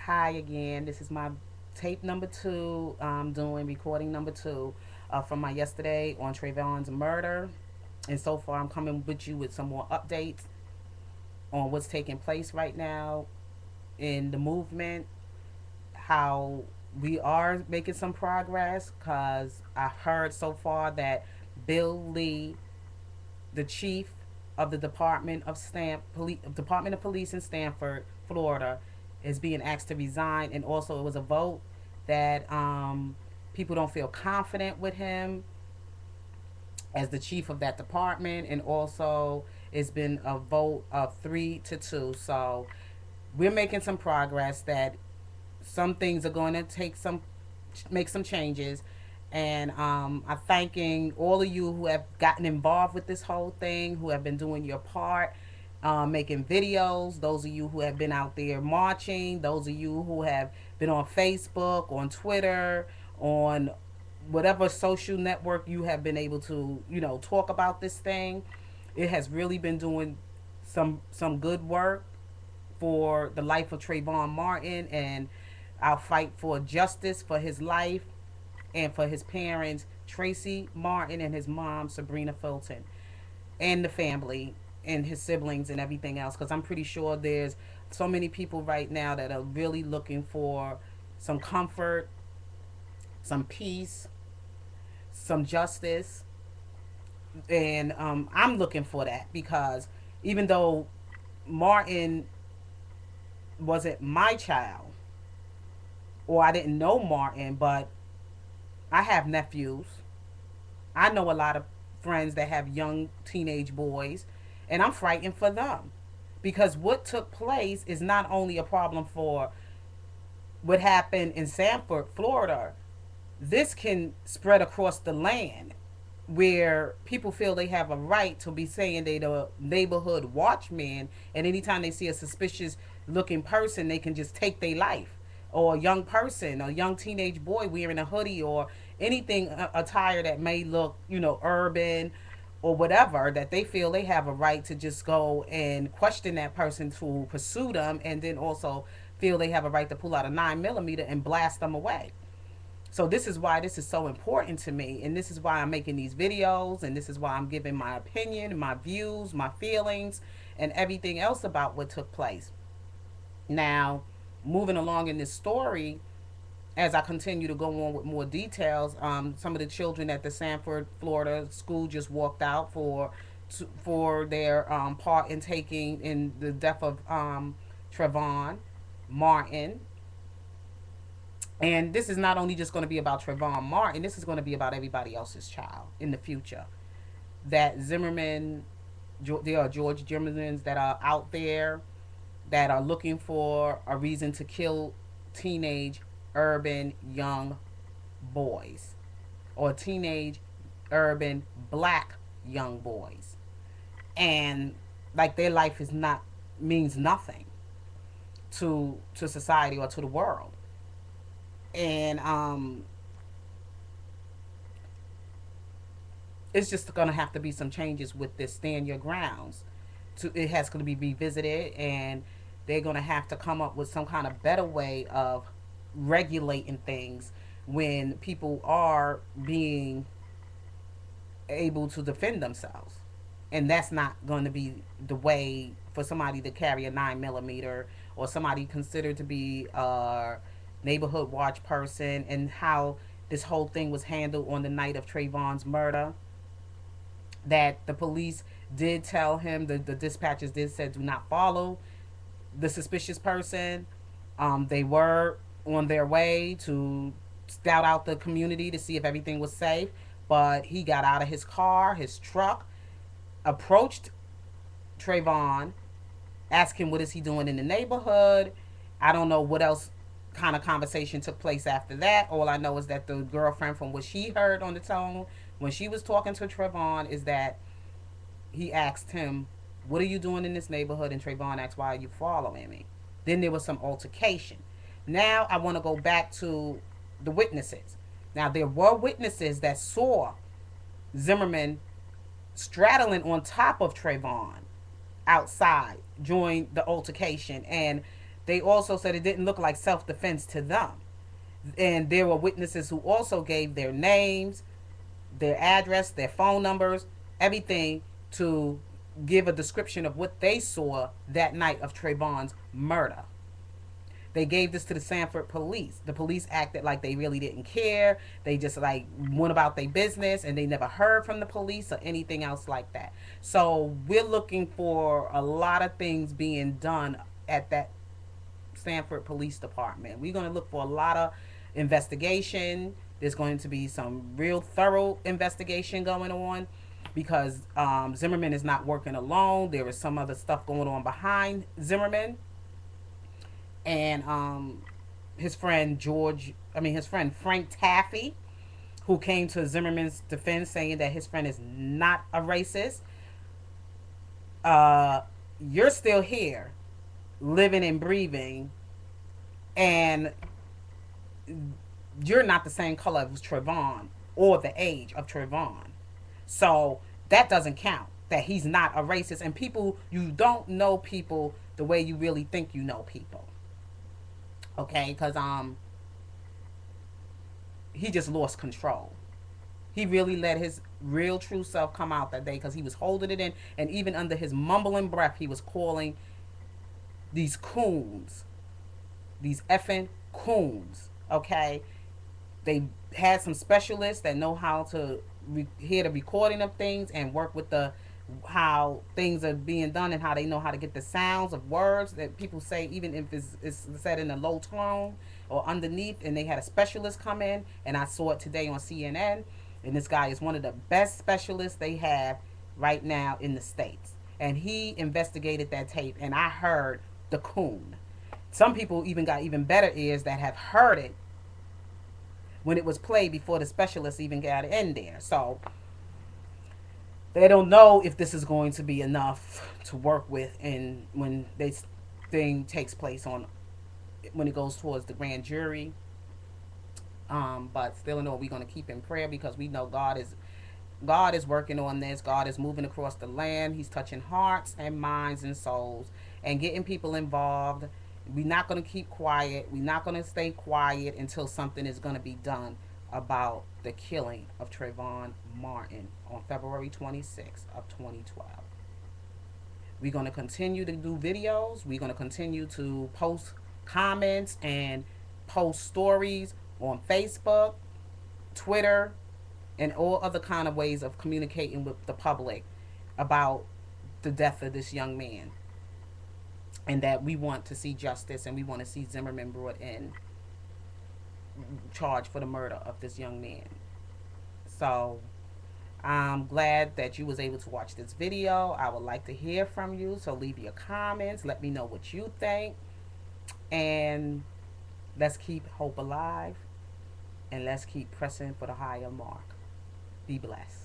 Hi again. This is my tape number two. I'm doing recording number two from my yesterday on Trayvon's murder. And so far, I'm coming with you with some more updates on what's taking place right now in the movement, how we are making some progress. Because I heard so far that Bill Lee, the chief of the Department of Police in Stanford, Florida, is being asked to resign, and also it was a vote that people don't feel confident with him as the chief of that department, and also it's been a vote of 3-2. So we're making some progress. That some things are going to make some changes, and I'm thanking all of you who have gotten involved with this whole thing, who have been doing your part, making videos. Those of you who have been out there marching. Those of you who have been on Facebook, on Twitter, on whatever social network you have been able to, talk about this thing. It has really been doing some good work for the life of Trayvon Martin, and I'll fight for justice for his life and for his parents, Tracy Martin and his mom, Sabrina Fulton, and the family and his siblings and everything else. Because I'm pretty sure there's so many people right now that are really looking for some comfort, some peace, some justice. And I'm looking for that because even though Martin wasn't my child, or I didn't know Martin, but I have nephews. I know a lot of friends that have young teenage boys, and I'm frightened for them because what took place is not only a problem for what happened in Sanford, Florida. This can spread across the land where people feel they have a right to be saying they the neighborhood watchman, and anytime they see a suspicious looking person, they can just take their life. Or a young person, a young teenage boy wearing a hoodie or anything attire that may look, urban or whatever, that they feel they have a right to just go and question that person to pursue them, and then also feel they have a right to pull out a 9mm and blast them away. So this is why this is so important to me, and this is why I'm making these videos, and this is why I'm giving my opinion, my views, my feelings, and everything else about what took place. Now, moving along in this story, as I continue to go on with more details, some of the children at the Sanford, Florida school just walked out for their part in taking in the death of Trayvon Martin. And this is not only just going to be about Trayvon Martin, this is going to be about everybody else's child in the future. That Zimmerman, there are George Zimmermans that are out there that are looking for a reason to kill teenage urban young boys, or teenage urban black young boys. And like their life is not means nothing to society or to the world. And it's just going to have to be some changes with this stand your grounds. It has going to be revisited, and they're going to have to come up with some kind of better way of regulating things when people are being able to defend themselves. And that's not going to be the way for somebody to carry a 9mm, or somebody considered to be a neighborhood watch person, and how this whole thing was handled on the night of Trayvon's murder. That the police did tell him, the dispatchers did say, do not follow the suspicious person. They were on their way to scout out the community to see if everything was safe, but he got out of his car, his truck, approached Trayvon, asked him what is he doing in the neighborhood. I don't know what else kind of conversation took place after that. All I know is that the girlfriend, from what she heard on the tone when she was talking to Trayvon, is that he asked him, what are you doing in this neighborhood? And Trayvon asked, why are you following me? Then there was some altercation. Now I want to go back to the witnesses. Now there were witnesses that saw Zimmerman straddling on top of Trayvon outside during the altercation, and They also said it didn't look like self-defense to them. And there were witnesses who also gave their names, their address, their phone numbers, everything to give a description of what they saw that night of Trayvon's murder. They gave this to the Sanford police. The police acted like they really didn't care. They just like went about their business and they never heard from the police or anything else like that. So we're looking for a lot of things being done at that Sanford Police Department. We're going to look for a lot of investigation. There's going to be some real thorough investigation going on because Zimmerman is not working alone. There is some other stuff going on behind Zimmerman. And his friend Frank Taffy, who came to Zimmerman's defense saying that his friend is not a racist. You're still here, living and breathing, and you're not the same color as Trayvon or the age of Trayvon. So that doesn't count. That he's not a racist. And people, you don't know people the way you really think you know people. Okay, because he just lost control. He really let his real true self come out that day because he was holding it in, and even under his mumbling breath, he was calling these coons, these effing coons. Okay, they had some specialists that know how to hear the recording of things and work with the how things are being done and how they know how to get the sounds of words that people say, even if it's said in a low tone or underneath. And they had a specialist come in, and I saw it today on CNN. And this guy is one of the best specialists they have right now in the States. And he investigated that tape, and I heard the coon. Some people even got even better ears that have heard it when it was played before the specialist even got in there. So they don't know if this is going to be enough to work with, and when this thing takes place on when it goes towards the grand jury. But still, know we're going to keep in prayer because we know God is working on this. God is moving across the land. He's touching hearts and minds and souls and getting people involved. We're not going to keep quiet. We're not going to stay quiet until something is going to be done about the killing of Trayvon Martin on February 26th of 2012. We're going to continue to do videos. We're going to continue to post comments and post stories on Facebook, Twitter, and all other kind of ways of communicating with the public about the death of this young man, and that we want to see justice and we want to see Zimmerman brought in, charged for the murder of this young man. So I'm glad that you was able to watch this video. I would like to hear from you, so leave your comments, let me know what you think, and let's keep hope alive, and let's keep pressing for the higher mark. Be blessed.